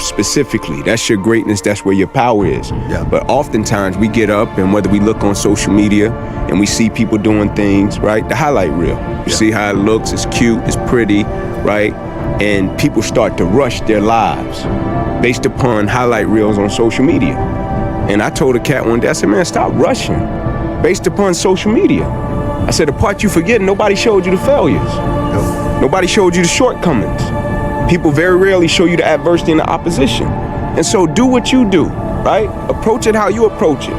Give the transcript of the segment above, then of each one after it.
specifically. That's your greatness. That's where your power is. Yeah. But oftentimes we get up, and whether we look on social media and we see people doing things, right? The highlight reel. You see how it looks. It's cute. It's pretty, right? And people start to rush their lives based upon highlight reels on social media. And I told a cat one day, I said, man, stop rushing based upon social media. I said, the part you forget, nobody showed you the failures. Nobody showed you the shortcomings. People very rarely show you the adversity and the opposition. And so do what you do, right? Approach it how you approach it.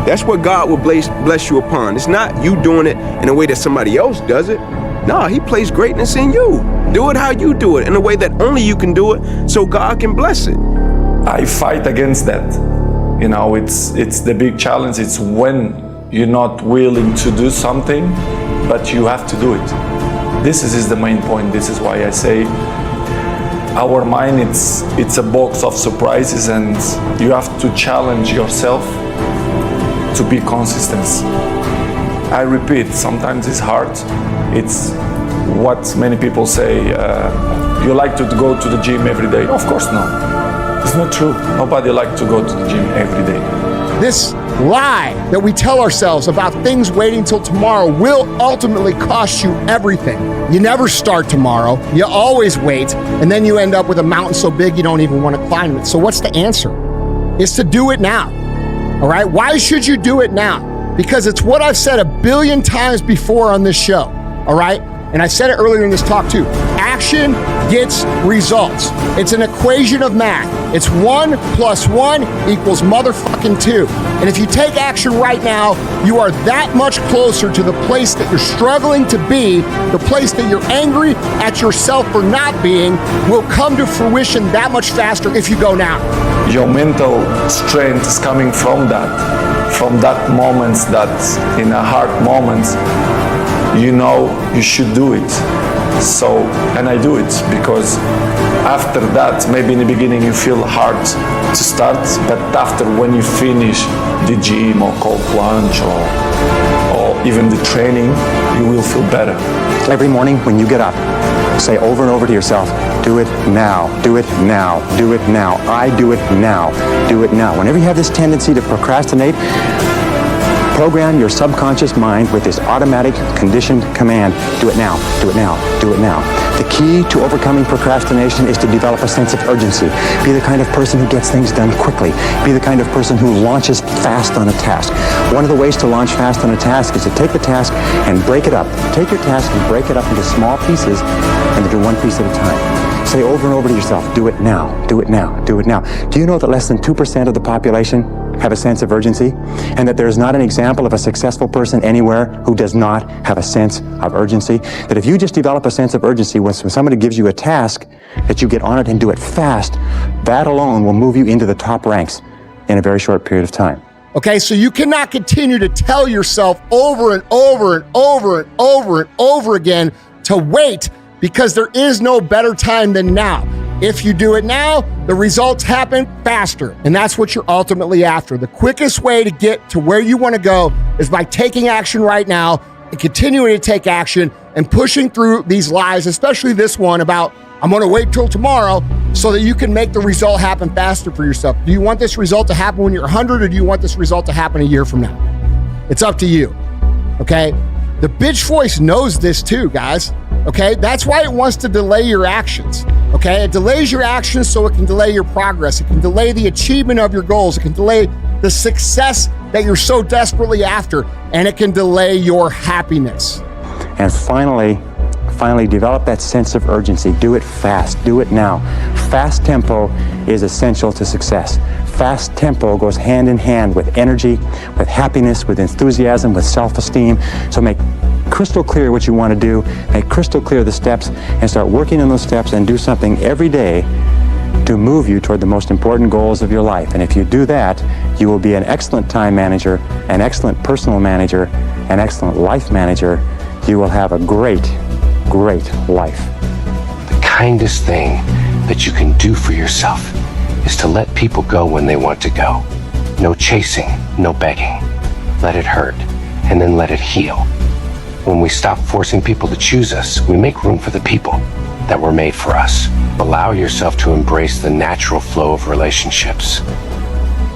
That's what God will bless you upon. It's not you doing it in a way that somebody else does it. No, he placed greatness in you. Do it how you do it, in a way that only you can do it, so God can bless it. I fight against that. You know, it's the big challenge. It's when you're not willing to do something, but you have to do it. This is the main point. This is why I say our mind, it's a box of surprises, and you have to challenge yourself to be consistent. I repeat, sometimes it's hard. It's what many people say, you like to go to the gym every day. Of course not. It's not true. Nobody likes to go to the gym every day. This lie that we tell ourselves about things waiting till tomorrow will ultimately cost you everything. You never start tomorrow. You always wait, and then you end up with a mountain so big you don't even want to climb it. So what's the answer? It's to do it now. All right? Why should you do it now? Because it's what I've said 1 billion times before on this show. All right? And I said it earlier in this talk too. Action gets results. It's an equation of math. It's 1 + 1 equals motherfucking 2. And if you take action right now, you are that much closer to the place that you're struggling to be. The place that you're angry at yourself for not being will come to fruition that much faster if you go now. Your mental strength is coming from that moments, that in a hard moments, you know you should do it. So, and I do it because after that, maybe in the beginning you feel hard to start, but after when you finish the gym or cold plunge or even the training, you will feel better. Every morning when you get up, say over and over to yourself, do it now, do it now, do it now. I do it now, do it now. Whenever you have this tendency to procrastinate, program your subconscious mind with this automatic conditioned command, do it now, do it now, do it now. The key to overcoming procrastination is to develop a sense of urgency. Be the kind of person who gets things done quickly. Be the kind of person who launches fast on a task. One of the ways to launch fast on a task is to take the task and break it up. Take your task and break it up into small pieces and to do one piece at a time. Say over and over to yourself, do it now, do it now, do it now. Do you know that less than 2% of the population have a sense of urgency, and that there is not an example of a successful person anywhere who does not have a sense of urgency? That if you just develop a sense of urgency when somebody gives you a task, that you get on it and do it fast, that alone will move you into the top ranks in a very short period of time. Okay, so you cannot continue to tell yourself over and over and over and over and over again to wait, because there is no better time than now. If you do it now, the results happen faster. And that's what you're ultimately after. The quickest way to get to where you want to go is by taking action right now and continuing to take action and pushing through these lies, especially this one about, I'm going to wait till tomorrow, so that you can make the result happen faster for yourself. Do you want this result to happen when you're 100, or do you want this result to happen a year from now? It's up to you, okay? The bitch voice knows this too, guys. Okay, that's why it wants to delay your actions. Okay, it delays your actions so it can delay your progress. It can delay the achievement of your goals. It can delay the success that you're so desperately after, and it can delay your happiness. And finally, develop that sense of urgency. Do it fast, do it now. Fast tempo is essential to success. Fast tempo goes hand in hand with energy, with happiness, with enthusiasm, with self-esteem. So make crystal clear what you want to do, make crystal clear the steps, and start working on those steps and do something every day to move you toward the most important goals of your life. And if you do that, you will be an excellent time manager, an excellent personal manager, an excellent life manager. You will have a great, great life. The kindest thing that you can do for yourself is to let people go when they want to go. No chasing, no begging. Let it hurt, and then let it heal. When we stop forcing people to choose us, we make room for the people. that were made for us. Allow yourself to embrace the natural flow of relationships.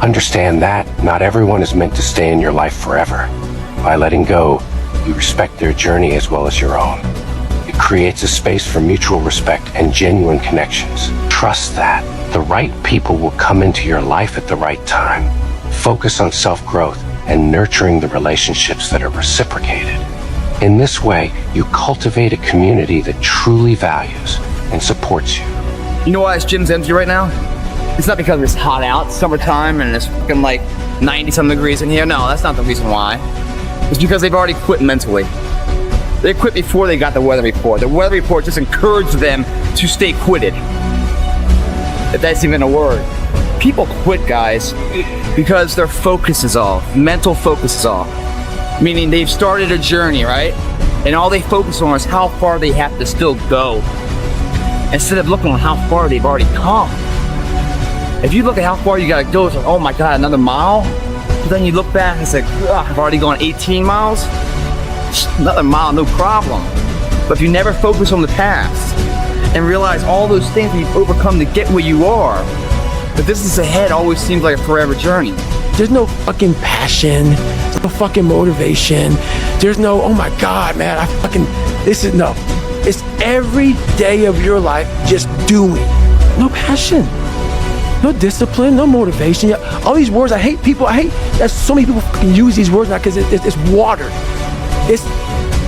Understand that not everyone is meant to stay in your life forever. By letting go, you respect their journey as well as your own. It creates a space for mutual respect and genuine connections. Trust that the right people will come into your life at the right time. Focus on self-growth and nurturing the relationships that are reciprocated. In this way, you cultivate a community that truly values and supports you. You know why this gym's empty right now? It's not because it's hot out, it's summertime, and it's fucking like 90-some degrees in here. No, that's not the reason why. It's because they've already quit mentally. They quit before they got the weather report. The weather report just encouraged them to stay quitted. If that's even a word. People quit, guys, because their focus is off. Mental focus is off. Meaning they've started a journey, right? And all they focus on is how far they have to still go, instead of looking on how far they've already come. If you look at how far you gotta go, it's like, oh my God, another mile? But then you look back and say, I've already gone 18 miles? Another mile, no problem. But if you never focus on the past and realize all those things that you've overcome to get where you are, the distance ahead always seems like a forever journey. There's no fucking passion, no fucking motivation. There's no, oh my God, man, no. It's every day of your life just doing. No passion, no discipline, no motivation. All these words, I hate that so many people fucking use these words now because it's watered. It's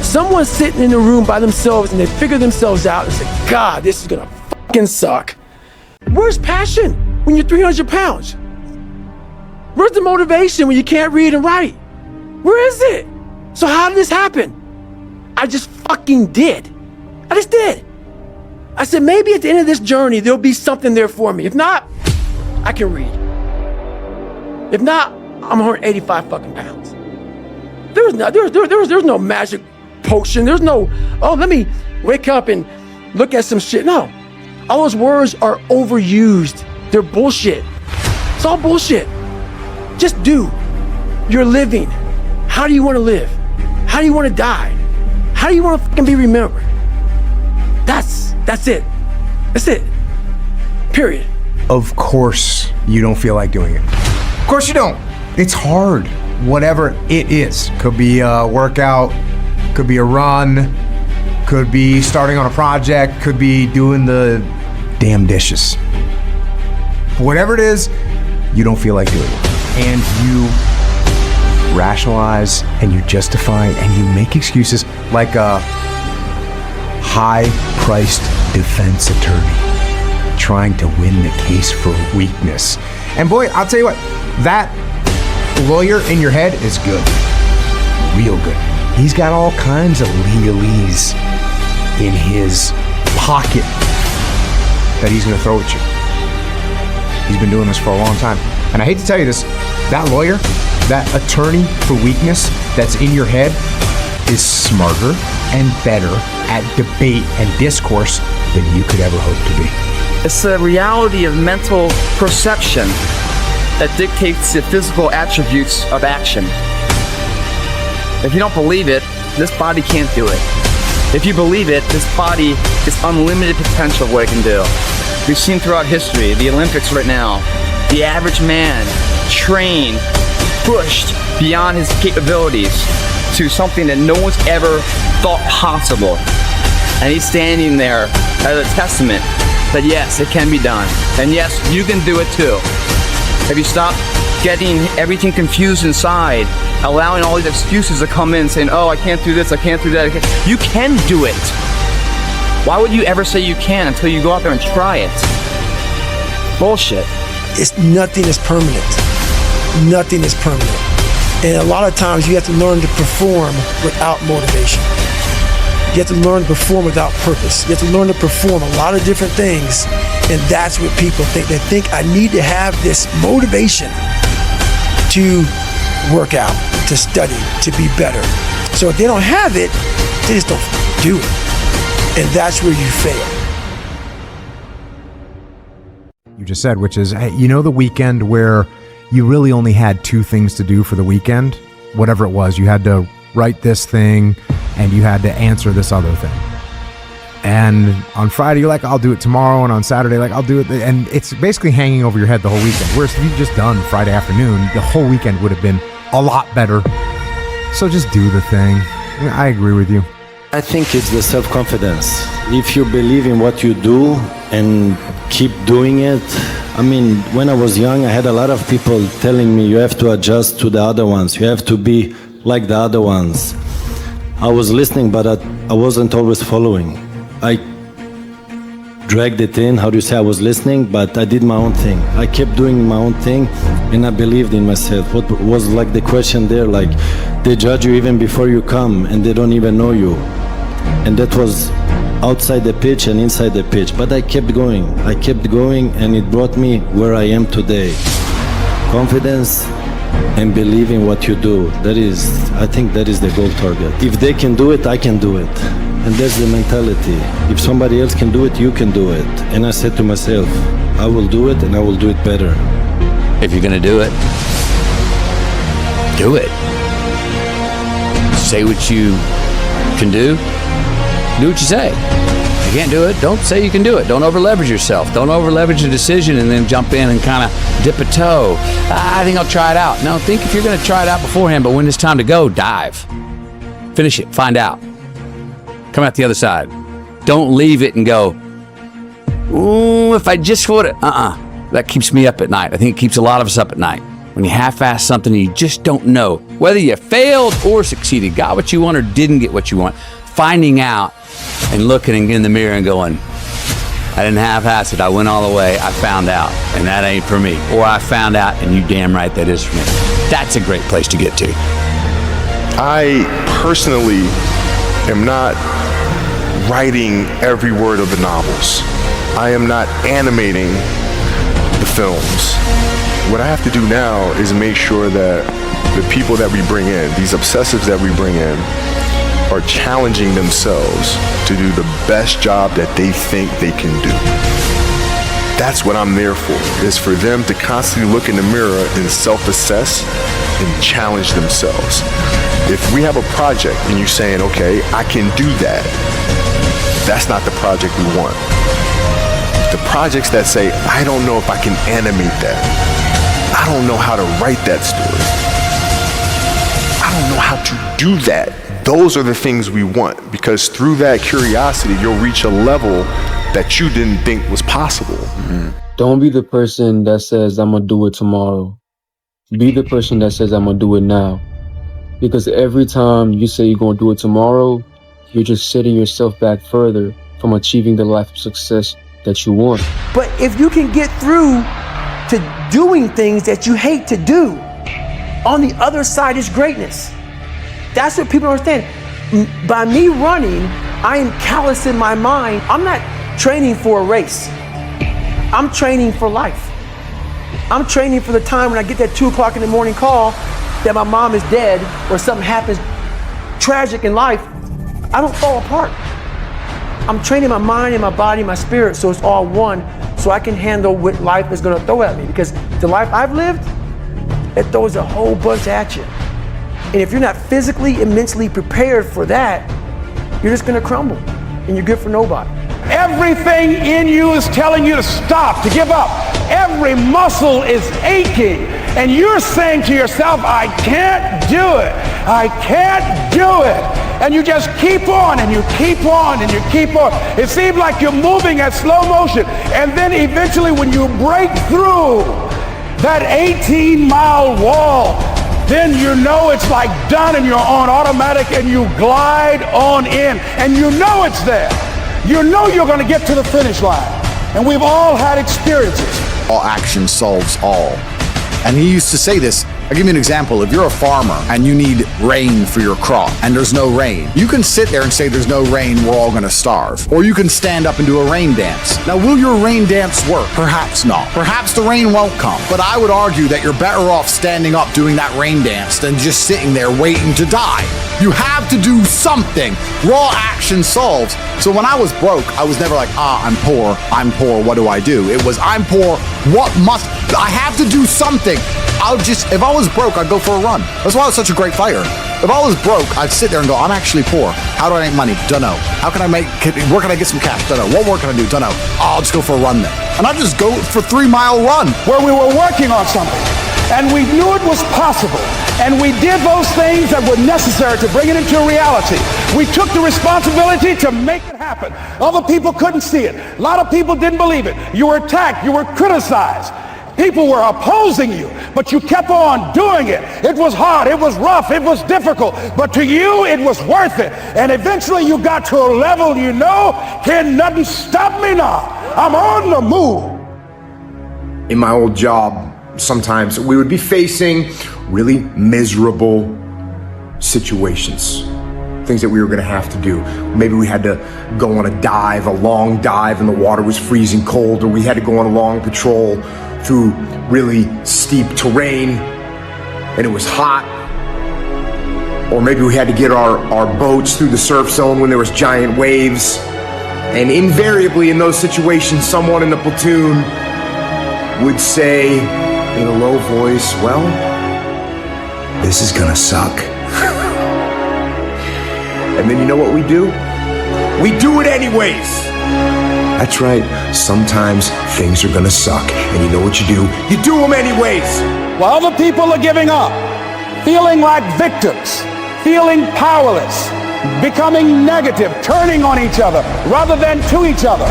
someone sitting in a room by themselves and they figure themselves out and say, God, this is gonna fucking suck. Where's passion when you're 300 pounds? Where's the motivation when you can't read and write? Where is it? So how did this happen? I just fucking did. I just did. I said, maybe at the end of this journey, there'll be something there for me. If not, I can read. If not, I'm 185 fucking pounds. There's no magic potion. There's no, oh, let me wake up and look at some shit. No, all those words are overused. They're bullshit. It's all bullshit. Just do. You're living. How do you want to live? How do you want to die? How do you want to fucking be remembered? That's it. That's it. Period. Of course you don't feel like doing it. Of course you don't. It's hard. Whatever it is. Could be a workout, could be a run, could be starting on a project, could be doing the damn dishes. Whatever it is, you don't feel like doing it. And you rationalize and you justify and you make excuses like a high-priced defense attorney trying to win the case for weakness. And boy, I'll tell you what, that lawyer in your head is good. Real good. He's got all kinds of legalese in his pocket that he's going to throw at you. He's been doing this for a long time. And I hate to tell you this, that lawyer, that attorney for weakness that's in your head is smarter and better at debate and discourse than you could ever hope to be. It's the reality of mental perception that dictates the physical attributes of action. If you don't believe it, this body can't do it. If you believe it, this body is unlimited potential of what it can do. We've seen throughout history, the Olympics right now, the average man trained, pushed beyond his capabilities to something that no one's ever thought possible. And he's standing there as a testament that yes, it can be done. And yes, you can do it too. Have you stopped getting everything confused inside, allowing all these excuses to come in, saying, oh, I can't do this, I can't do that. You can do it. Why would you ever say you can until you go out there and try it? Bullshit. Nothing is permanent. Nothing is permanent. And a lot of times you have to learn to perform without motivation. You have to learn to perform without purpose. You have to learn to perform a lot of different things. And that's what people think. They think I need to have this motivation to work out, to study, to be better. So if they don't have it, they just don't do it. And that's where you fail. You just said, which is, hey, you know the weekend where you really only had two things to do for the weekend? Whatever it was, you had to write this thing and you had to answer this other thing. And on Friday, you're like, I'll do it tomorrow. And on Saturday, like, I'll do it. And it's basically hanging over your head the whole weekend. Whereas if you'd just done Friday afternoon, the whole weekend would have been a lot better. So just do the thing. I agree with you. I think it's the self-confidence. If you believe in what you do and keep doing it. I mean, when I was young, I had a lot of people telling me you have to adjust to the other ones. You have to be like the other ones. I was listening, but I wasn't always following. I dragged it in. How do you say? I was listening, but I did my own thing. I kept doing my own thing, and I believed in myself. What was like the question there, like they judge you even before you come, and they don't even know you. And that was outside the pitch and inside the pitch. But I kept going, and it brought me where I am today. Confidence and believe in what you do. I think that is the goal target. If they can do it, I can do it. And that's the mentality. If somebody else can do it, you can do it. And I said to myself, I will do it and I will do it better. If you're gonna do it, do it. Say what you can do what you say. You can't do it, don't say you can do it. Don't over leverage yourself. Don't over leverage a decision and then jump in and kind of dip a toe. I think I'll try it out. No, think if you're gonna try it out beforehand, but when it's time to go, dive. Finish it, find out. Come out the other side. Don't leave it and go, ooh, if I just would it. That keeps me up at night. I think it keeps a lot of us up at night. When you half-ass something and you just don't know whether you failed or succeeded, got what you want or didn't get what you want. Finding out and looking in the mirror and going, I didn't half-ass it. I went all the way. I found out, and that ain't for me. Or I found out, and you damn right that is for me. That's a great place to get to. I personally am not writing every word of the novels. I am not animating the films. What I have to do now is make sure that the people that we bring in, these obsessives that we bring in, are challenging themselves to do the best job that they think they can do. That's what I'm there for, is for them to constantly look in the mirror and self-assess and challenge themselves. If we have a project and you're saying, okay, I can do that, that's not the project we want. The projects that say, I don't know if I can animate that. I don't know how to write that story. I don't know how to do that. Those are the things we want, because through that curiosity, you'll reach a level that you didn't think was possible. Mm-hmm. Don't be the person that says, I'm gonna do it tomorrow. Be the person that says, I'm gonna do it now. Because every time you say you're gonna do it tomorrow, you're just setting yourself back further from achieving the life of success that you want. But if you can get through to doing things that you hate to do, on the other side is greatness. That's what people don't understand. By me running, I am callous in my mind. I'm not training for a race. I'm training for life. I'm training for the time when I get that 2 o'clock in the morning call that my mom is dead or something happens tragic in life. I don't fall apart. I'm training my mind and my body and my spirit so it's all one, so I can handle what life is gonna throw at me. Because the life I've lived, it throws a whole bunch at you. And if you're not physically and mentally prepared for that, you're just gonna crumble and you're good for nobody. Everything in you is telling you to stop, to give up. Every muscle is aching. And you're saying to yourself, I can't do it. I can't do it. And you just keep on and you keep on and you keep on. It seems like you're moving at slow motion. And then eventually when you break through that 18-mile wall, then you know it's like done and you're on automatic and you glide on in and you know it's there. You know you're going to get to the finish line. And we've all had experiences. All action solves all. And he used to say this. I'll give you an example. If you're a farmer and you need rain for your crop and there's no rain, you can sit there and say there's no rain, we're all gonna starve. Or you can stand up and do a rain dance. Now, will your rain dance work? Perhaps not. Perhaps the rain won't come. But I would argue that you're better off standing up doing that rain dance than just sitting there waiting to die. You have to do something. Raw action solves. So when I was broke, I was never like, I'm poor, what do I do? It was, I'm poor, I have to do something. If I was broke, I'd go for a run. That's why I was such a great fighter. If I was broke, I'd sit there and go, I'm actually poor. How do I make money? Dunno. Where can I get some cash? Dunno. What work can I do? Dunno. Oh, I'll just go for a run then. And I'd just go for 3-mile run. Where we were working on something, and we knew it was possible, and we did those things that were necessary to bring it into reality. We took the responsibility to make it happen. Other people couldn't see it. A lot of people didn't believe it. You were attacked. You were criticized. People were opposing you, but you kept on doing it. It was hard, it was rough, it was difficult, but to you, it was worth it. And eventually you got to a level you know, can nothing stop me now. I'm on the move. In my old job, sometimes we would be facing really miserable situations. Things that we were gonna have to do. Maybe we had to go on a long dive, and the water was freezing cold, or we had to go on a long patrol through really steep terrain and it was hot. Or maybe we had to get our boats through the surf zone when there was giant waves. And invariably in those situations, someone in the platoon would say in a low voice, well, this is gonna suck. And then you know what we do? We do it anyways. That's right, sometimes things are gonna suck, and you know what you do? You do them anyways! While other people are giving up, feeling like victims, feeling powerless, becoming negative, turning on each other rather than to each other,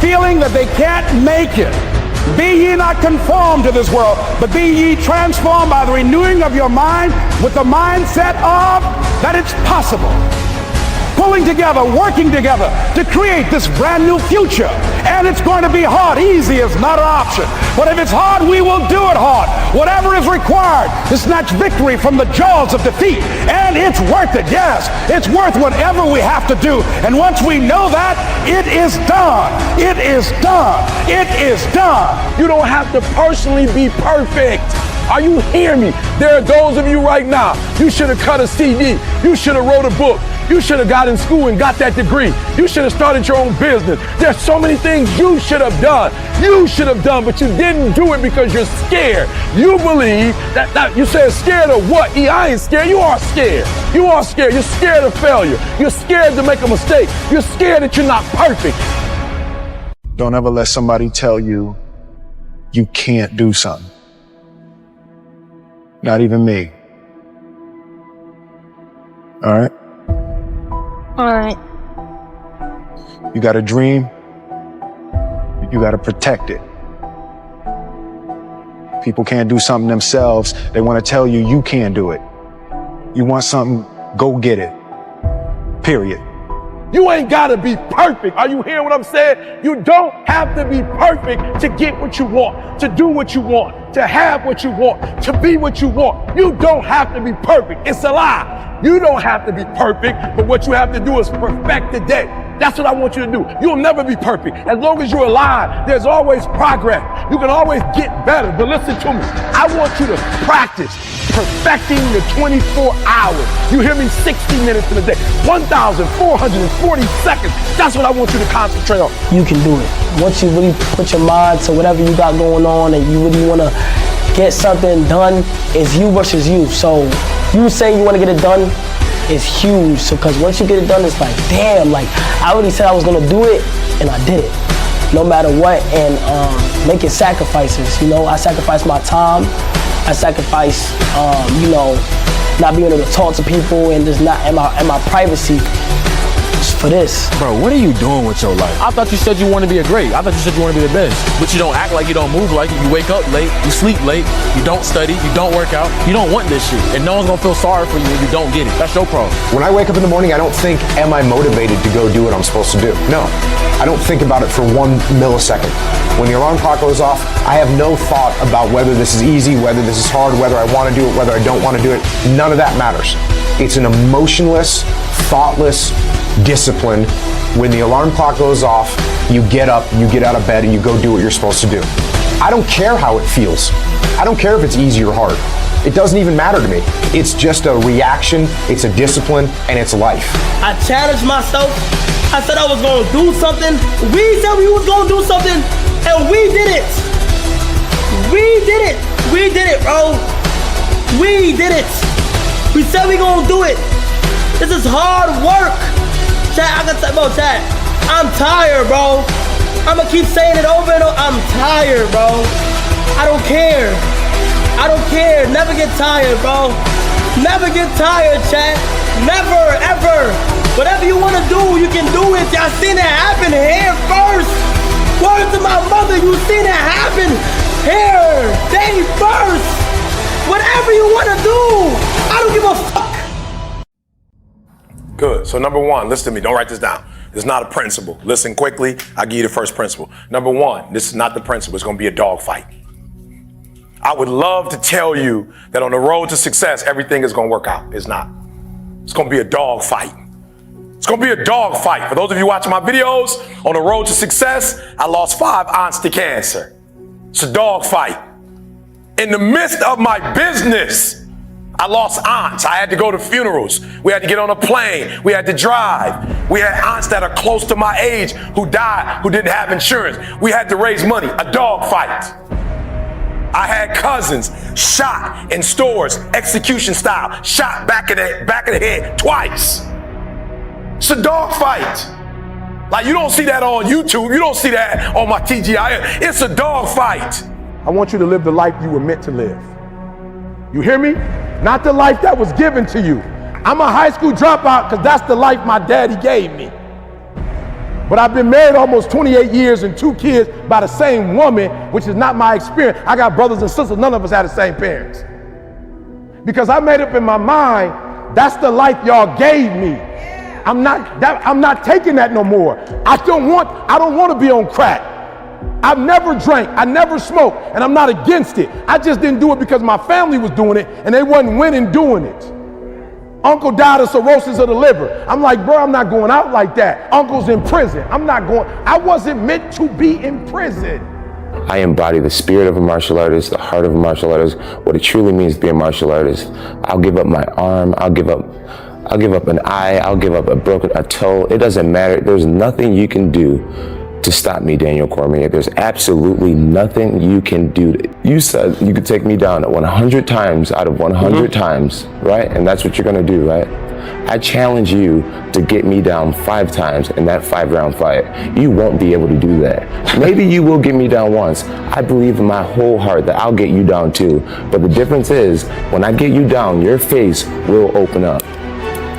feeling that they can't make it. Be ye not conformed to this world, but be ye transformed by the renewing of your mind with the mindset of that it's possible. Pulling together, working together to create this brand new future. And it's going to be hard. Easy is not an option. But if it's hard, we will do it hard. Whatever is required to snatch victory from the jaws of defeat. And it's worth it, yes. It's worth whatever we have to do. And once we know that, it is done. It is done. It is done. You don't have to personally be perfect. Are you hearing me? There are those of you right now, you should have cut a CD. You should have wrote a book. You should have got in school and got that degree. You should have started your own business. There's so many things you should have done. You should have done, but you didn't do it because you're scared. You believe that you said scared of what? I ain't scared. You are scared. You are scared. You're scared of failure. You're scared to make a mistake. You're scared that you're not perfect. Don't ever let somebody tell you you can't do something. Not even me. All right? All right. You got a dream, you got to protect it. People can't do something themselves. They want to tell you you can't do it. You want something, go get it. Period. You ain't gotta be perfect. Are you hearing what I'm saying? You don't have to be perfect to get what you want, to do what you want, to have what you want, to be what you want. You don't have to be perfect. It's a lie. You don't have to be perfect, but what you have to do is perfect the day. That's what I want you to do. You'll never be perfect. As long as you're alive, there's always progress. You can always get better. But listen to me. I want you to practice perfecting the 24 hours. You hear me? 60 minutes in a day. 1,440 seconds. That's what I want you to concentrate on. You can do it. Once you really put your mind to whatever you got going on and you really want to get something done, it's you versus you. So you saying you want to get it done is huge. So because once you get it done, it's like, damn, like I already said I was going to do it and I did it. No matter what, and making sacrifices. You know, I sacrificed my time. I sacrifice, not being able to talk to people and just not in my privacy for this. Bro, what are you doing with your life? I thought you said you want to be a great. I thought you said you want to be the best. But you don't act like you don't move like it. You wake up late, you sleep late, you don't study, you don't work out. You don't want this shit. And no one's gonna feel sorry for you if you don't get it. That's your problem. When I wake up in the morning, I don't think, am I motivated to go do what I'm supposed to do? No, I don't think about it for 1 millisecond. When the alarm clock goes off, I have no thought about whether this is easy, whether this is hard, whether I want to do it, whether I don't want to do it. None of that matters. It's an emotionless, thoughtless discipline. When the alarm clock goes off, you get up, you get out of bed, and you go do what you're supposed to do. I don't care how it feels. I don't care if it's easy or hard. It doesn't even matter to me. It's just a reaction, it's a discipline, and it's life. I challenged myself. I said I was going to do something. We said we was going to do something, and we did it. We did it. We did it, bro. We did it. We said we gonna do it. This is hard work. Chat, I can say, bro, chat, I'm tired, bro. I'ma keep saying it over and over. I'm tired, bro. I don't care. I don't care. Never get tired, bro. Never get tired, chat. Never, ever. Whatever you want to do, you can do it. Y'all seen it happen here first. Word to my mother, you seen it happen here. Day first. Whatever you want to do, I don't give a fuck. Good. So number one, listen to me. Don't write this down. It's not a principle. Listen quickly. I'll give you the first principle. Number one, this is not the principle. It's going to be a dog fight. I would love to tell you that on the road to success, everything is going to work out. It's not. It's going to be a dog fight. It's going to be a dog fight. For those of you watching my videos, on the road to success, I lost 5 aunts to cancer. It's a dog fight. In the midst of my business, I lost aunts. I had to go to funerals. We had to get on a plane. We had to drive. We had aunts that are close to my age who died, who didn't have insurance. We had to raise money. A dog fight. I had cousins shot in stores, execution style, shot back of the head twice. It's a dog fight. Like, you don't see that on YouTube. You don't see that on my TGI. It's a dog fight. I want you to live the life you were meant to live. You hear me? Not the life that was given to you. I'm a high school dropout because that's the life my daddy gave me. But I've been married almost 28 years and 2 kids by the same woman, which is not my experience. I got brothers and sisters, none of us had the same parents. Because I made up in my mind, that's the life y'all gave me. I'm not taking that no more. I don't want to be on crack. I've never drank, I never smoked, and I'm not against it. I just didn't do it because my family was doing it and they wasn't winning doing it. Uncle died of cirrhosis of the liver. I'm like, bro, I'm not going out like that. Uncle's in prison. I wasn't meant to be in prison. I embody the spirit of a martial artist, the heart of a martial artist, what it truly means to be a martial artist. I'll give up my arm, I'll give up an eye, I'll give up a toe. It doesn't matter. There's nothing you can do to stop me, Daniel Cormier. There's absolutely nothing you can do. You said you could take me down at 100 times out of 100 times, right? And that's what you're gonna do, right? I challenge you to get me down 5 times in that 5-round fight. You won't be able to do that. Maybe you will get me down once. I believe in my whole heart that I'll get you down too. But the difference is, when I get you down, your face will open up.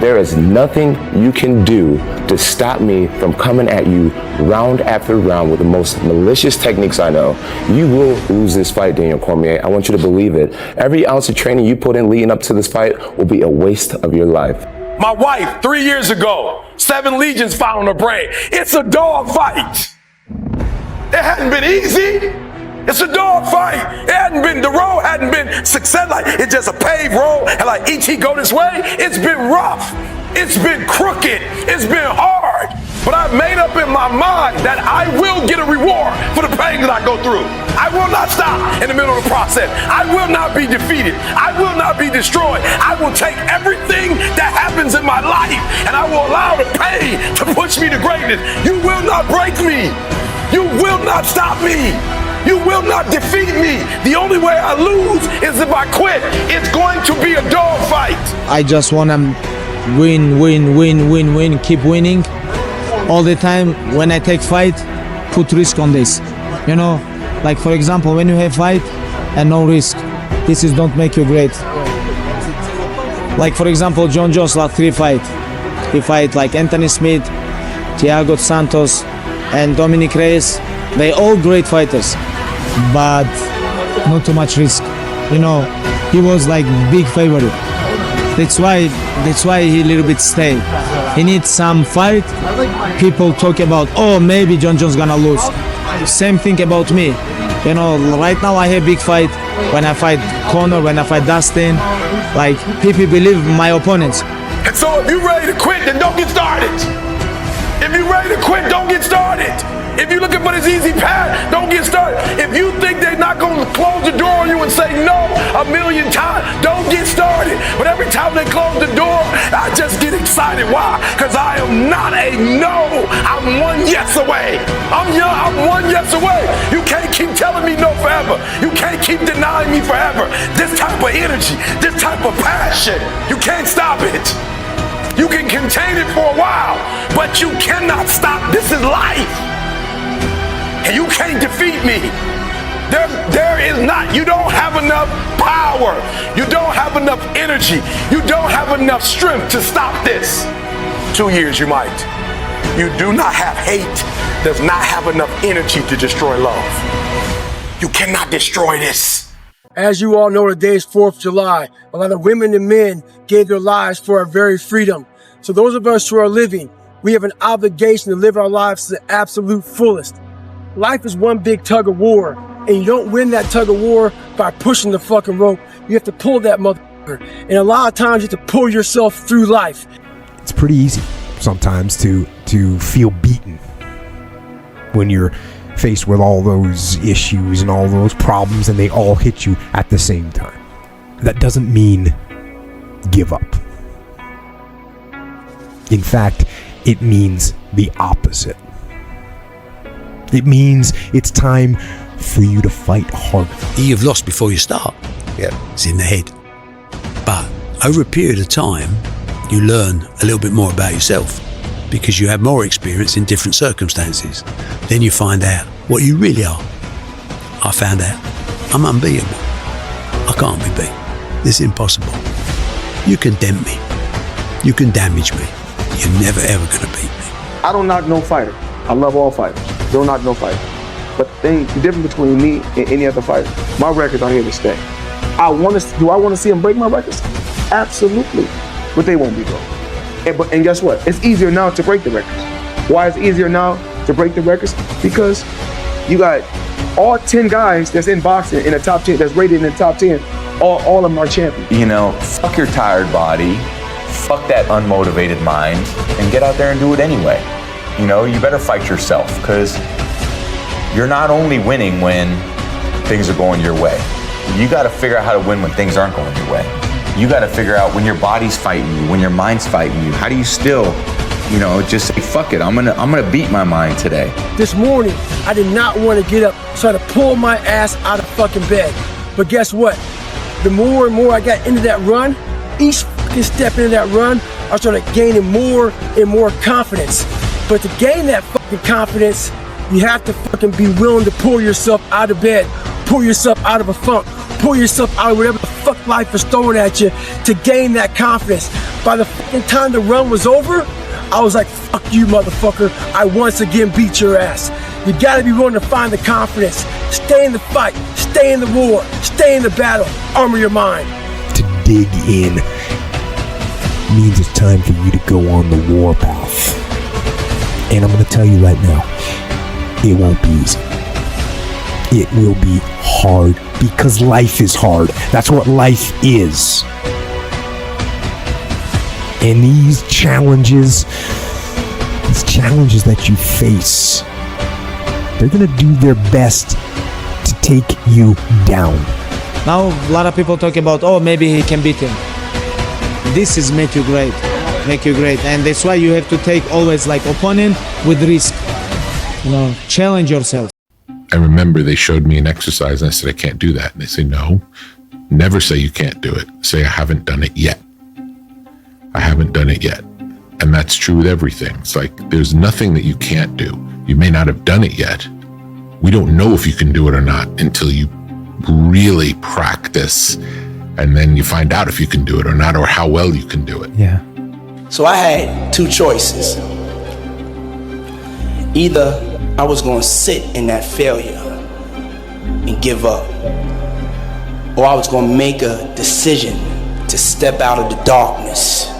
There is nothing you can do to stop me from coming at you round after round with the most malicious techniques I know. You will lose this fight, Daniel Cormier. I want you to believe it. Every ounce of training you put in leading up to this fight will be a waste of your life. My wife, 3 years ago, 7 legions found on her brain. It's a dog fight. It hadn't been easy. It's a dog fight. The road hadn't been success. Like, it's just a paved road, and like E.T. go this way. It's been rough. It's been crooked. It's been hard. But I've made up in my mind that I will get a reward for the pain that I go through. I will not stop in the middle of the process. I will not be defeated. I will not be destroyed. I will take everything that happens in my life, and I will allow the pain to push me to greatness. You will not break me. You will not stop me. You will not defeat me. The only way I lose is if I quit. It's going to be a dog fight. I just want to win, keep winning. All the time when I take fight, put risk on this. You know, like for example, when you have fight and no risk, this is don't make you great. Like for example, John Jones last 3 fights. He fight like Anthony Smith, Thiago Santos, and Dominic Reyes. They all great fighters, but not too much risk. You know, he was like big favorite. That's why he a little bit stayed. He needs some fight. People talk about, oh, maybe John Jones gonna lose. Same thing about me. You know, right now I have big fight. When I fight Conor, when I fight Dustin, like people believe my opponents. And so if you're ready to quit, then don't get started. If you're ready to quit, don't get started. If you're looking for this easy path, don't get started. If you think they're not going to close the door on you and say no a million times, don't get started. But every time they close the door, I just get excited. Why? Because I am not a no. I'm one yes away. I'm young. I'm one yes away. You can't keep telling me no forever. You can't keep denying me forever. This type of energy, this type of passion, you can't stop it. You can contain it for a while, but you cannot stop. This is life. And you can't defeat me. There is not. You don't have enough power. You don't have enough energy. You don't have enough strength to stop this. 2 years you might. You do not have hate. Does not have enough energy to destroy love. You cannot destroy this. As you all know, today is 4th of July. A lot of women and men gave their lives for our very freedom. So those of us who are living, we have an obligation to live our lives to the absolute fullest. Life is one big tug of war, and you don't win that tug of war by pushing the fucking rope. You have to pull that motherfucker. And a lot of times you have to pull yourself through life. It's pretty easy sometimes to feel beaten when you're faced with all those issues and all those problems and they all hit you at the same time. That doesn't mean give up. In fact, it means the opposite. It means it's time for you to fight harder. You've lost before you start. Yeah. It's in the head. But over a period of time, you learn a little bit more about yourself because you have more experience in different circumstances. Then you find out what you really are. I found out I'm unbeatable. I can't be beat. It's impossible. You can dent me. You can damage me. You're never ever gonna beat me. I don't knock no fighter. I love all fighters. Don't knock no fighter. But the difference between me and any other fighter, my records are here to stay. Do I want to see them break my records? Absolutely. But they won't be broke. And guess what? It's easier now to break the records. Why is it easier now to break the records? Because you got all 10 guys that's in boxing in the top 10, that's rated in the top 10, all of them are champions. You know, fuck your tired body, fuck that unmotivated mind, and get out there and do it anyway. You know, you better fight yourself, because you're not only winning when things are going your way. You got to figure out how to win when things aren't going your way. You got to figure out when your body's fighting you, when your mind's fighting you. How do you still, just say, fuck it, I'm gonna beat my mind today. This morning, I did not want to get up, try to pull my ass out of fucking bed. But guess what? The more and more I got into that run, each fucking step into that run, I started gaining more and more confidence. But to gain that fucking confidence, you have to fucking be willing to pull yourself out of bed, pull yourself out of a funk, pull yourself out of whatever the fuck life is throwing at you to gain that confidence. By the fucking time the run was over, I was like, fuck you, motherfucker. I once again beat your ass. You gotta be willing to find the confidence. Stay in the fight, stay in the war, stay in the battle, armor your mind. To dig in means it's time for you to go on the war path. And I'm gonna tell you right now, it won't be easy. It will be hard because life is hard. That's what life is. And these challenges that you face, they're gonna do their best to take you down. Now a lot of people talk about, oh, maybe he can beat him. This is make you great, and that's why you have to take always like opponent with risk. Challenge yourself. I remember they showed me an exercise and I said, I can't do that. And they say, no, never say you can't do it. Say, I haven't done it yet. I haven't done it yet. And that's true with everything. It's like, there's nothing that you can't do. You may not have done it yet. We don't know if you can do it or not until you really practice. And then you find out if you can do it or not, or how well you can do it. Yeah. So I had two choices. Either I was going to sit in that failure and give up, or I was going to make a decision to step out of the darkness.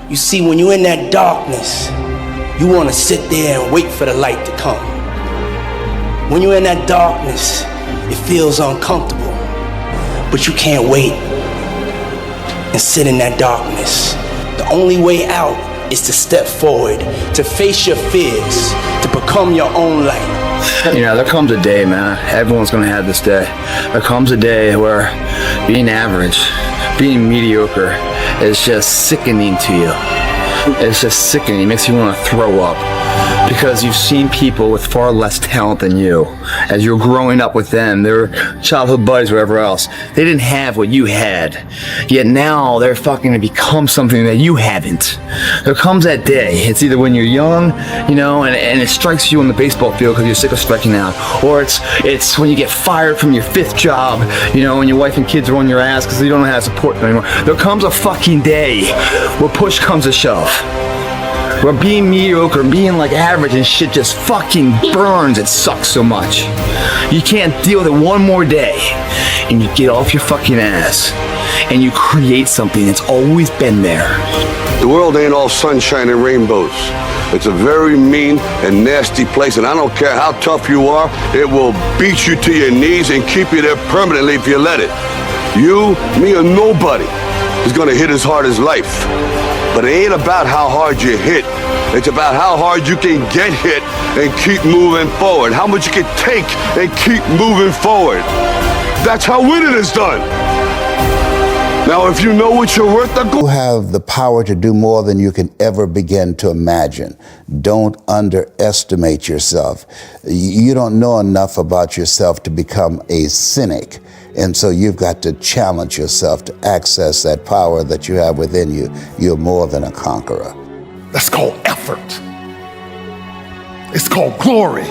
You see, when you're in that darkness, you want to sit there and wait for the light to come. When you're in that darkness, it feels uncomfortable, but you can't wait and sit in that darkness. The only way out is to step forward, to face your fears, to Become your own light. There comes a day, man. Everyone's gonna have this day. There comes a day where being average, being mediocre is just sickening to you. It's just sickening. It makes you want to throw up. Because you've seen people with far less talent than you. As you're growing up with them, their childhood buddies, whatever else, they didn't have what you had. Yet now they're fucking to become something that you haven't. There comes that day. It's either when you're young, and it strikes you on the baseball field because you're sick of striking out, or it's when you get fired from your 5th job, and your wife and kids are on your ass because you don't know how to support them anymore. There comes a fucking day where push comes to shove. Where being mediocre, being like average and shit just fucking burns. It sucks so much. You can't deal with it one more day. And you get off your fucking ass. And you create something that's always been there. The world ain't all sunshine and rainbows. It's a very mean and nasty place, and I don't care how tough you are, it will beat you to your knees and keep you there permanently if you let it. You, me, or nobody is gonna hit as hard as life. But it ain't about how hard you hit. It's about how hard you can get hit and keep moving forward. How much you can take and keep moving forward. That's how winning is done. Now, if you know what you're worth, you have the power to do more than you can ever begin to imagine. Don't underestimate yourself. You don't know enough about yourself to become a cynic. And so you've got to challenge yourself to access that power that you have within you. You're more than a conqueror. That's called effort. It's called glory.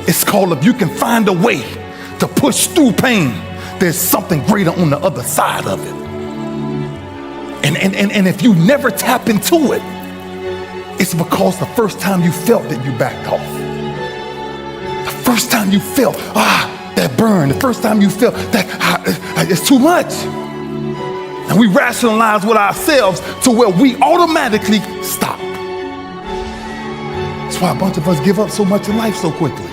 It's called if you can find a way to push through pain, there's something greater on the other side of it. And if you never tap into it, it's because the first time you felt it, you backed off. The first time you felt, that burn, the first time you feel that it's too much. And we rationalize with ourselves to where we automatically stop. That's why a bunch of us give up so much in life so quickly.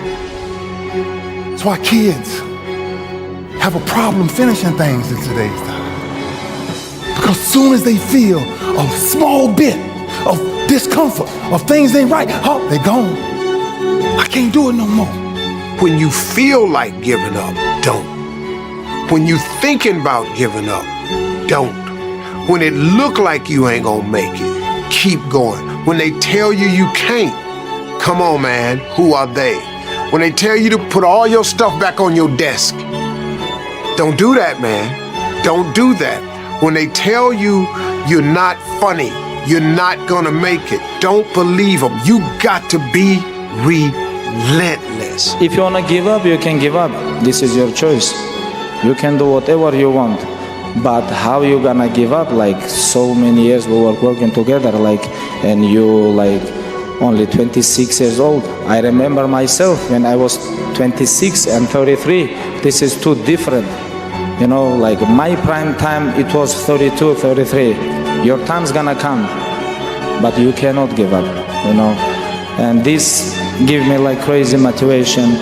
That's why kids have a problem finishing things in today's time. Because as soon as they feel a small bit of discomfort, of things ain't right, they're gone. I can't do it no more. When you feel like giving up, don't. When you thinking about giving up, don't. When it look like you ain't gonna make it, keep going. When they tell you you can't, come on, man, who are they? When they tell you to put all your stuff back on your desk, don't do that, man. Don't do that. When they tell you you're not funny, you're not gonna make it, don't believe them. You got to be relentless. If you wanna give up, you can give up. This is your choice. You can do whatever you want. But how you gonna give up? Like so many years we were working together, and you only 26 years old. I remember myself when I was 26 and 33. This is too different. My prime time, it was 32, 33. Your time's gonna come, but you cannot give up, And this give me crazy motivation.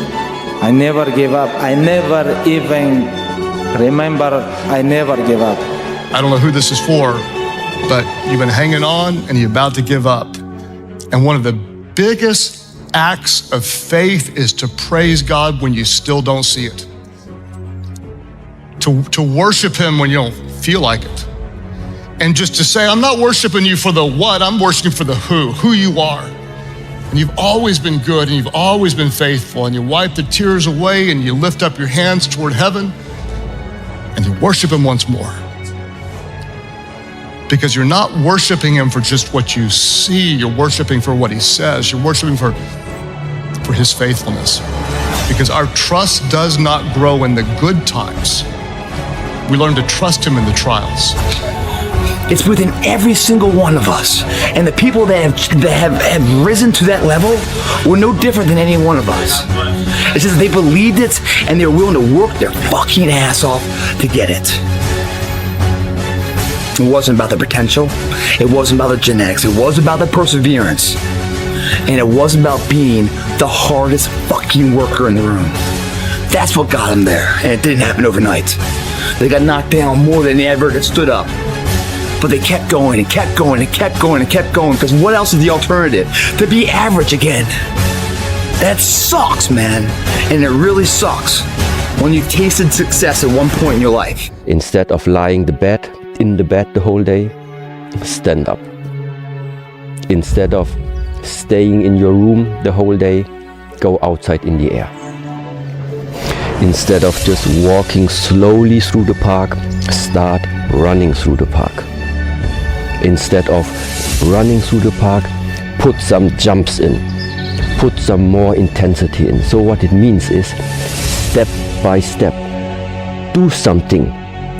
I never give up. I never even remember I never give up. I don't know who this is for, but you've been hanging on and you're about to give up. And one of the biggest acts of faith is to praise God when you still don't see it. To worship Him when you don't feel like it. And just to say, I'm not worshiping you for the what, I'm worshiping for the who you are. And you've always been good and you've always been faithful, and you wipe the tears away and you lift up your hands toward heaven and you worship Him once more. Because you're not worshiping Him for just what you see, you're worshiping for what He says, you're worshiping for His faithfulness. Because our trust does not grow in the good times. We learn to trust Him in the trials. It's within every single one of us. And the people that have risen to that level were no different than any one of us. It's just they believed it and they were willing to work their fucking ass off to get it. It wasn't about the potential. It wasn't about the genetics. It was about the perseverance. And it wasn't about being the hardest fucking worker in the room. That's what got them there. And it didn't happen overnight. They got knocked down more than they ever stood up. But they kept going and kept going and kept going and kept going, because what else is the alternative? To be average again. That sucks, man. And it really sucks when you've tasted success at one point in your life. Instead of lying in the bed the whole day, stand up. Instead of staying in your room the whole day, go outside in the air. Instead of just walking slowly through the park, start running through the park. Instead of running through the park, put some jumps in. Put some more intensity in. So what it means is, step by step, do something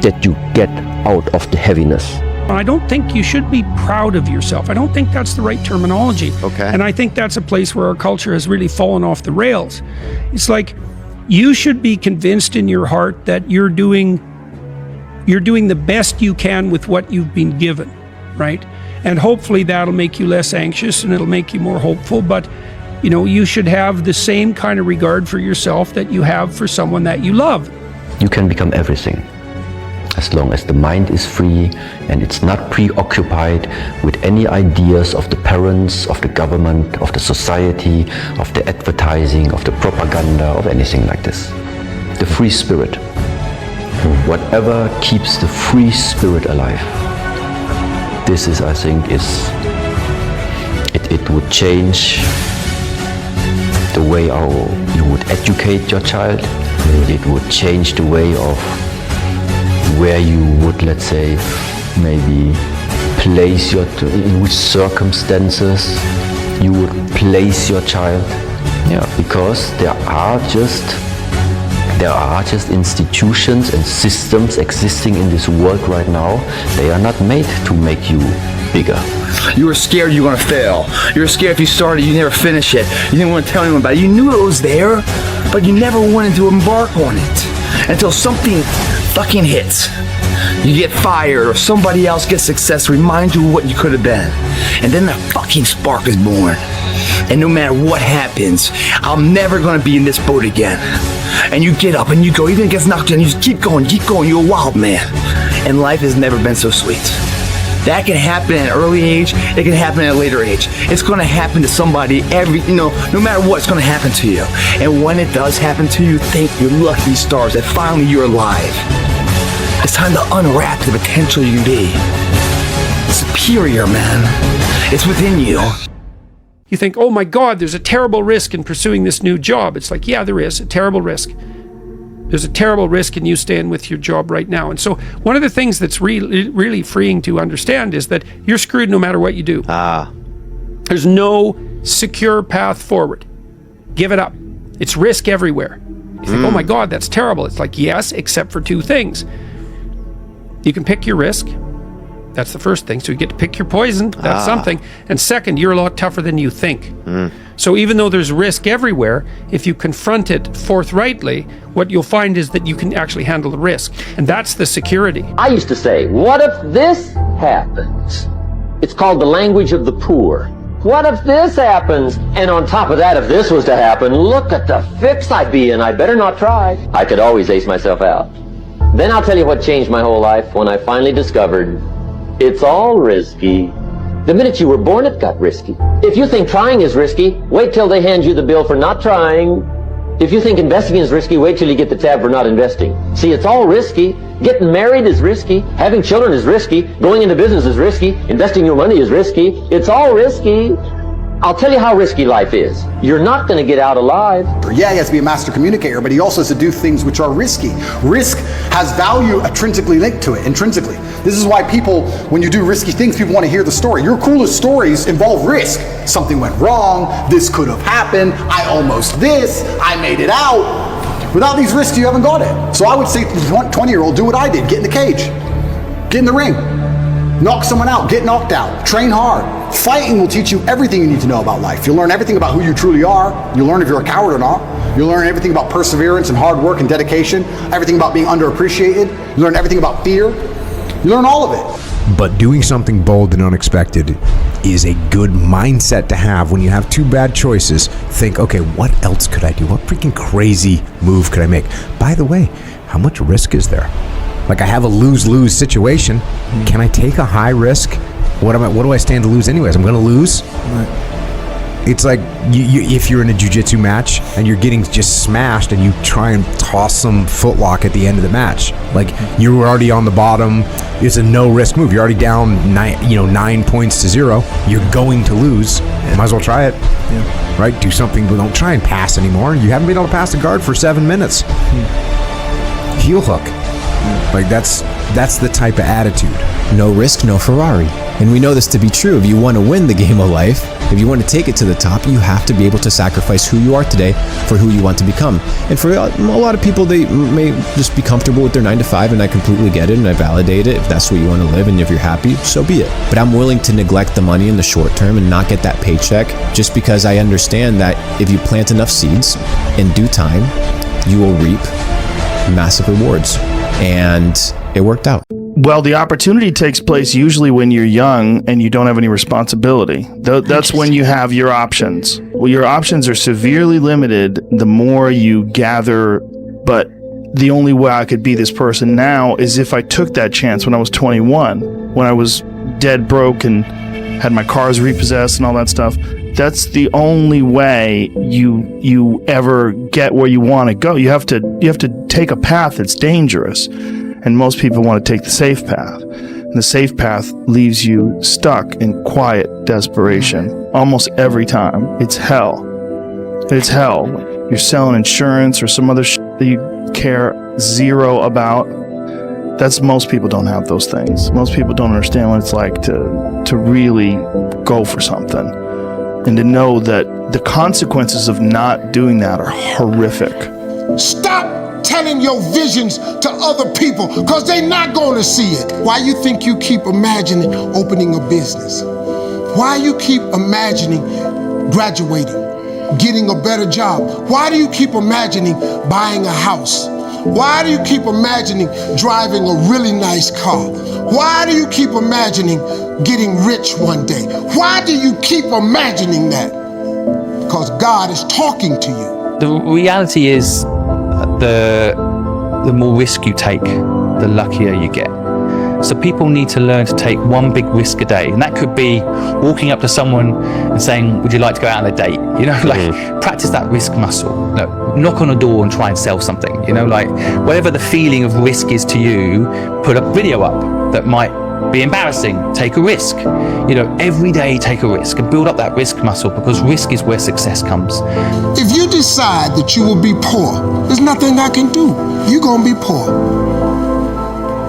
that you get out of the heaviness. I don't think you should be proud of yourself. I don't think that's the right terminology. Okay. And I think that's a place where our culture has really fallen off the rails. It's like, you should be convinced in your heart that you're doing the best you can with what you've been given, right? And hopefully that'll make you less anxious and it'll make you more hopeful. But you know, you should have the same kind of regard for yourself that you have for someone that you love. You can become everything, as long as the mind is free and it's not preoccupied with any ideas of the parents, of the government, of the society, of the advertising, of the propaganda, of anything like this. The free spirit. Whatever keeps the free spirit alive. This is, I think, it would change the way you would educate your child. It would change the way of where you would, let's say, maybe place in which circumstances you would place your child. Yeah, because there are just institutions and systems existing in this world right now. They are not made to make you bigger. You were scared you were gonna fail. You were scared if you started, you never finish it. You didn't want to tell anyone about it. You knew it was there, but you never wanted to embark on it until something fucking hits. You get fired or somebody else gets success, reminds you of what you could have been. And then that fucking spark is born. And no matter what happens, I'm never gonna be in this boat again. And you get up and you go, even if it gets knocked down, you just keep going, you're a wild man. And life has never been so sweet. That can happen at an early age, it can happen at a later age. It's gonna happen to somebody no matter what, it's gonna happen to you. And when it does happen to you, thank your lucky stars that finally you're alive. It's time to unwrap the potential you can be. Superior, man. It's within you. You think, oh my God, there's a terrible risk in pursuing this new job. It's like, yeah, there is a terrible risk. There's a terrible risk in you staying with your job right now. And so one of the things that's really freeing to understand is that you're screwed no matter what you do. There's no secure path forward. Give it up. It's risk everywhere. You think, oh my God, that's terrible. It's like, yes, except for two things. You can pick your risk. That's the first thing. So you get to pick your poison. That's something. And second, you're a lot tougher than you think. So even though there's risk everywhere, if you confront it forthrightly, what you'll find is that you can actually handle the risk. And that's the security. I used to say, what if this happens? It's called the language of the poor. What if this happens? And on top of that, if this was to happen, look at the fix I'd be in. I better not try. I could always ace myself out. Then I'll tell you what changed my whole life when I finally discovered it's all risky. The minute you were born, it got risky. If you think trying is risky, wait till they hand you the bill for not trying. If you think investing is risky, wait till you get the tab for not investing. See, it's all risky. Getting married is risky. Having children is risky. Going into business is risky. Investing your money is risky. It's all risky. I'll tell you how risky life is. You're not going to get out alive. Yeah, he has to be a master communicator, but he also has to do things which are risky. Risk has value intrinsically linked to it, intrinsically. This is why people, when you do risky things, people want to hear the story. Your coolest stories involve risk. Something went wrong, this could have happened, I almost this, I made it out. Without these risks, you haven't got it. So I would say to the 20-year-old, do what I did. Get in the cage. Get in the ring. Knock someone out, get knocked out, train hard. Fighting will teach you everything you need to know about life. You'll learn everything about who you truly are. You'll learn if you're a coward or not. You'll learn everything about perseverance and hard work and dedication, everything about being underappreciated. You learn everything about fear. You learn all of it. But doing something bold and unexpected is a good mindset to have when you have two bad choices. Think, okay, what else could I do? What freaking crazy move could I make? By the way, how much risk is there? Like I have a lose-lose situation. Can I take a high risk? What do I stand to lose anyways? I'm going to lose. It's like if you're in a jiu-jitsu match and you're getting just smashed and you try and toss some footlock at the end of the match. Like you were already on the bottom. It's a no-risk move. You're already down 9 points to 0. You're going to lose. Might as well try it. Yeah. Right? Do something, but don't try and pass anymore. You haven't been able to pass the guard for 7 minutes. Heel hook. Like that's the type of attitude. No risk, no Ferrari. And we know this to be true. If you want to win the game of life, if you want to take it to the top, you have to be able to sacrifice who you are today for who you want to become. And for a lot of people, they may just be comfortable with their 9 to 5, and I completely get it and I validate it. If that's what you want to live and if you're happy, so be it. But I'm willing to neglect the money in the short term and not get that paycheck just because I understand that if you plant enough seeds in due time, you will reap massive rewards. And it worked out. Well, the opportunity takes place usually when you're young and you don't have any responsibility. That's when you have your options. Well, your options are severely limited the more you gather, but the only way I could be this person now is if I took that chance when I was 21, when I was dead broke and had my cars repossessed and all that stuff. That's the only way you ever get where you want to go. You have to take a path that's dangerous. And most people want to take the safe path. And the safe path leaves you stuck in quiet desperation. Almost every time. It's hell. It's hell. You're selling insurance or some other shit that you care zero about. Most people don't have those things. Most people don't understand what it's like to really go for something. And to know that the consequences of not doing that are horrific. Stop telling your visions to other people because they're not going to see it. Why you think you keep imagining opening a business? Why you keep imagining graduating, getting a better job? Why do you keep imagining buying a house? Why do you keep imagining driving a really nice car? Why do you keep imagining getting rich one day? Why do you keep imagining that? Because God is talking to you. The reality is the more risk you take, the luckier you get. So people need to learn to take one big risk a day. And that could be walking up to someone and saying, would you like to go out on a date? You know, like practice that risk muscle. Knock on a door and try and sell something. You know, like whatever the feeling of risk is to you, put a video up that might be embarrassing. Take a risk. You know, every day take a risk and build up that risk muscle, because risk is where success comes. If you decide that you will be poor, there's nothing I can do. You're gonna be poor.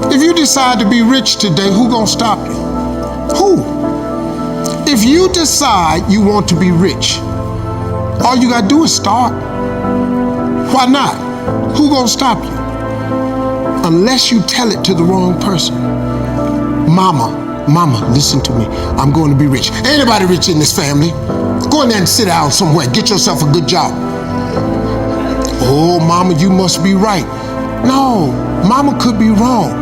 If you decide to be rich today, who gonna stop you? Who? If you decide you want to be rich, all you gotta do is start. Why not? Who gonna stop you? Unless you tell it to the wrong person. Mama, listen to me. I'm going to be rich. Ain't anybody rich in this family. Go in there and sit down somewhere. Get yourself a good job. Oh, mama, you must be right. No, mama could be wrong.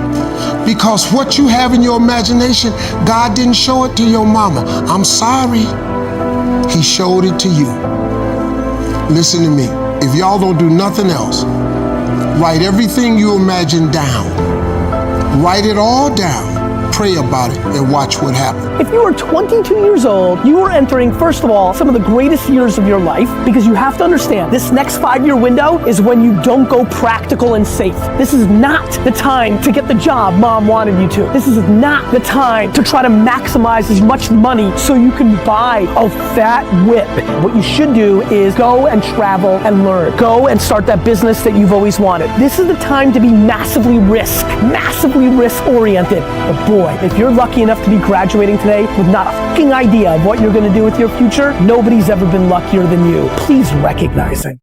Because what you have in your imagination, God didn't show it to your mama. I'm sorry. He showed it to you. Listen to me. If y'all don't do nothing else, write everything you imagine down. Write it all down. Pray about it and watch what happens. If you are 22 years old, you are entering, first of all, some of the greatest years of your life, because you have to understand this next 5-year window is when you don't go practical and safe. This is not the time to get the job mom wanted you to. This is not the time to try to maximize as much money so you can buy a fat whip. What you should do is go and travel and learn. Go and start that business that you've always wanted. This is the time to be massively risk-oriented. But boy, if you're lucky enough to be graduating today with not a fucking idea of what you're going to do with your future, nobody's ever been luckier than you. Please recognize it.